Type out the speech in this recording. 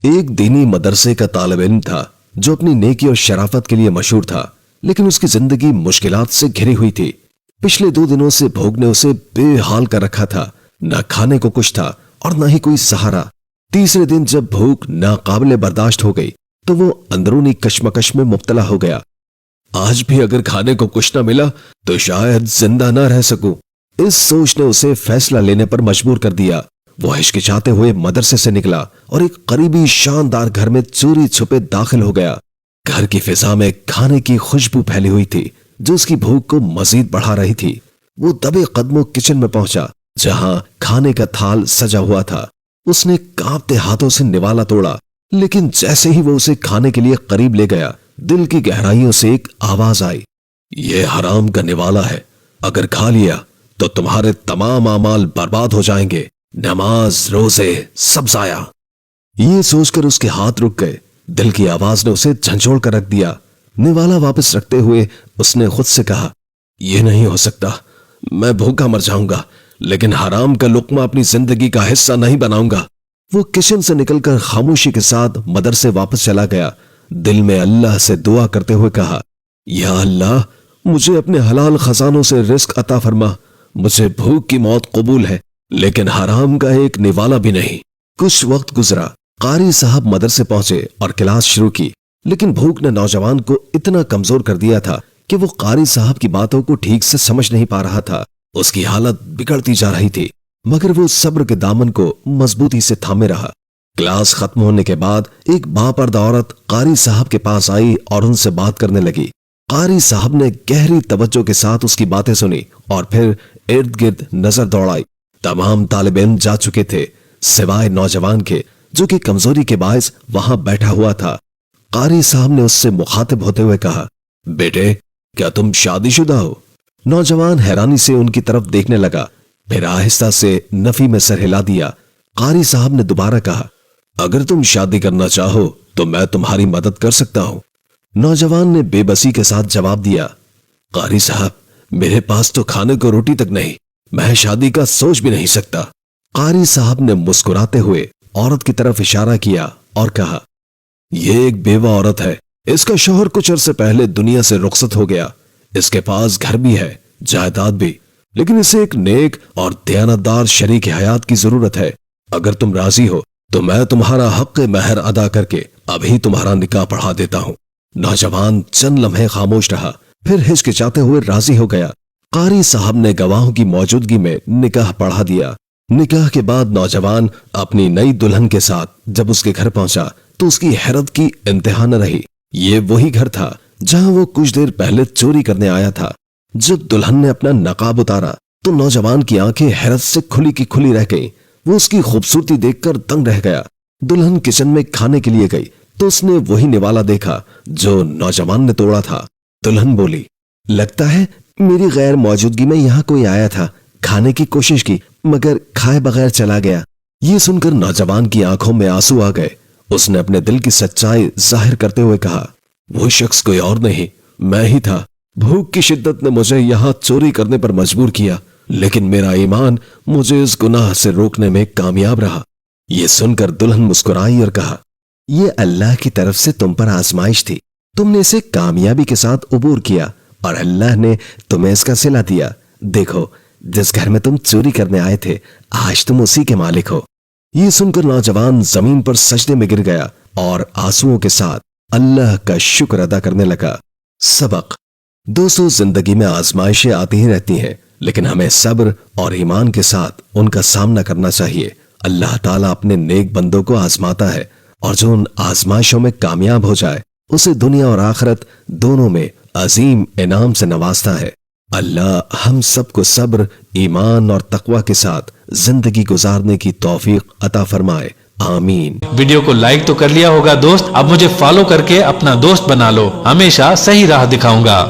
ایک دینی مدرسے کا طالب علم تھا جو اپنی نیکی اور شرافت کے لیے مشہور تھا، لیکن اس کی زندگی مشکلات سے گھری ہوئی تھی۔ پچھلے 2 دنوں سے بھوک نے اسے بے حال کر رکھا تھا، نہ کھانے کو کچھ تھا اور نہ ہی کوئی سہارا۔ تیسرے دن جب بھوک ناقابل برداشت ہو گئی تو وہ اندرونی کشمکش میں مبتلا ہو گیا۔ آج بھی اگر کھانے کو کچھ نہ ملا تو شاید زندہ نہ رہ سکوں۔ اس سوچ نے اسے فیصلہ لینے پر مجبور کر دیا۔ وہ ہچکچاتے ہوئے مدرسے سے نکلا اور ایک قریبی شاندار گھر میں چوری چھپے داخل ہو گیا۔ گھر کی فضا میں کھانے کی خوشبو پھیلی ہوئی تھی جو اس کی بھوک کو مزید بڑھا رہی تھی۔ وہ دبے قدموں کچن میں پہنچا جہاں کھانے کا تھال سجا ہوا تھا۔ اس نے کانپتے ہاتھوں سے نوالا توڑا، لیکن جیسے ہی وہ اسے کھانے کے لیے قریب لے گیا، دل کی گہرائیوں سے ایک آواز آئی، یہ حرام کا نوالا ہے، اگر کھا لیا تو تمہارے تمام اعمال برباد ہو جائیں گے، نماز، روزے، سب ضائع۔ یہ سوچ کر اس کے ہاتھ رک گئے۔ دل کی آواز نے اسے جھنجھوڑ کر رکھ دیا۔ نوالا واپس رکھتے ہوئے اس نے خود سے کہا، یہ نہیں ہو سکتا، میں بھوکا مر جاؤں گا، لیکن حرام کا لقمہ اپنی زندگی کا حصہ نہیں بناؤں گا۔ وہ کچن سے نکل کر خاموشی کے ساتھ مدرسے واپس چلا گیا۔ دل میں اللہ سے دعا کرتے ہوئے کہا، یا اللہ، مجھے اپنے حلال خزانوں سے رزق عطا فرما۔ مجھے بھوک کی موت قبول ہے، لیکن حرام کا ایک نوالا بھی نہیں۔ کچھ وقت گزرا، قاری صاحب مدرسے پہنچے اور کلاس شروع کی، لیکن بھوک نے نوجوان کو اتنا کمزور کر دیا تھا کہ وہ قاری صاحب کی باتوں کو ٹھیک سے سمجھ نہیں پا رہا تھا۔ اس کی حالت بگڑتی جا رہی تھی، مگر وہ صبر کے دامن کو مضبوطی سے تھامے رہا۔ کلاس ختم ہونے کے بعد ایک باپردہ عورت قاری صاحب کے پاس آئی اور ان سے بات کرنے لگی۔ قاری صاحب نے گہری توجہ کے ساتھ اس کی باتیں سنی اور پھر ارد گرد نظر دوڑائی۔ تمام طالب علم جا چکے تھے سوائے نوجوان کے جو کہ کمزوری کے باعث وہاں بیٹھا ہوا تھا۔ قاری صاحب نے اس سے مخاطب ہوتے ہوئے کہا، بیٹے، کیا تم شادی شدہ ہو؟ نوجوان حیرانی سے ان کی طرف دیکھنے لگا، پھر آہستہ سے نفی میں سر ہلا دیا۔ قاری صاحب نے دوبارہ کہا، اگر تم شادی کرنا چاہو تو میں تمہاری مدد کر سکتا ہوں۔ نوجوان نے بے بسی کے ساتھ جواب دیا، قاری صاحب، میرے پاس تو کھانے کو روٹی تک نہیں، میں شادی کا سوچ بھی نہیں سکتا۔ قاری صاحب نے مسکراتے ہوئے عورت کی طرف اشارہ کیا اور کہا، یہ ایک بیوہ عورت ہے، اس کا شوہر کچھ عرصے پہلے دنیا سے رخصت ہو گیا۔ اس کے پاس گھر بھی ہے، جائیداد بھی، لیکن اسے ایک نیک اور دیانتدار شریک حیات کی ضرورت ہے۔ اگر تم راضی ہو تو میں تمہارا حق مہر ادا کر کے ابھی تمہارا نکاح پڑھا دیتا ہوں۔ نوجوان چند لمحے خاموش رہا، پھر ہچکچاتے ہوئے راضی ہو گیا۔ قاری صاحب نے گواہوں کی موجودگی میں نکاح پڑھا دیا۔ نکاح کے بعد نوجوان اپنی نئی دلہن کے ساتھ جب اس کے گھر پہنچا تو اس کی حیرت کی انتہا نہ رہی۔ یہ وہی گھر تھا جہاں وہ کچھ دیر پہلے چوری کرنے آیا تھا۔ جب دلہن نے اپنا نقاب اتارا تو نوجوان کی آنکھیں حیرت سے کھلی کی کھلی رہ گئیں۔ وہ اس کی خوبصورتی دیکھ کر دنگ رہ گیا۔ دلہن کچن میں کھانے کے لیے گئی تو اس نے وہی نوالا دیکھا جو نوجوان نے توڑا تھا۔ دلہن بولی، لگتا ہے میری غیر موجودگی میں یہاں کوئی آیا تھا، کھانے کی کوشش کی مگر کھائے بغیر چلا گیا۔ یہ سن کر نوجوان کی آنکھوں میں آنسو آ گئے۔ اس نے اپنے دل کی سچائی ظاہر کرتے ہوئے کہا، وہ شخص کوئی اور نہیں، میں ہی تھا۔ بھوک کی شدت نے مجھے یہاں چوری کرنے پر مجبور کیا، لیکن میرا ایمان مجھے اس گناہ سے روکنے میں کامیاب رہا۔ یہ سن کر دلہن مسکرائی اور کہا، یہ اللہ کی طرف سے تم پر آزمائش تھی، تم نے اسے کامیابی کے ساتھ عبور کیا اور اللہ نے تمہیں اس کا صلہ دیا۔ دیکھو، جس گھر میں تم چوری کرنے آئے تھے آج تم اسی کے مالک ہو۔ یہ سن کر نوجوان زمین پر سجدے میں گر گیا اور آنسوؤں کے ساتھ اللہ کا شکر ادا کرنے لگا۔ سبق: دوستو، زندگی میں آزمائشیں آتی ہی رہتی ہیں، لیکن ہمیں صبر اور ایمان کے ساتھ ان کا سامنا کرنا چاہیے۔ اللہ تعالیٰ اپنے نیک بندوں کو آزماتا ہے، اور جو ان آزمائشوں میں کامیاب ہو جائے اسے دنیا اور آخرت دونوں میں عظیم انعام سے نوازتا ہے۔ اللہ ہم سب کو صبر، ایمان اور تقوی کے ساتھ زندگی گزارنے کی توفیق عطا فرمائے، آمین۔ ویڈیو کو لائک تو کر لیا ہوگا دوست، اب مجھے فالو کر کے اپنا دوست بنا لو، ہمیشہ صحیح راہ دکھاؤں گا۔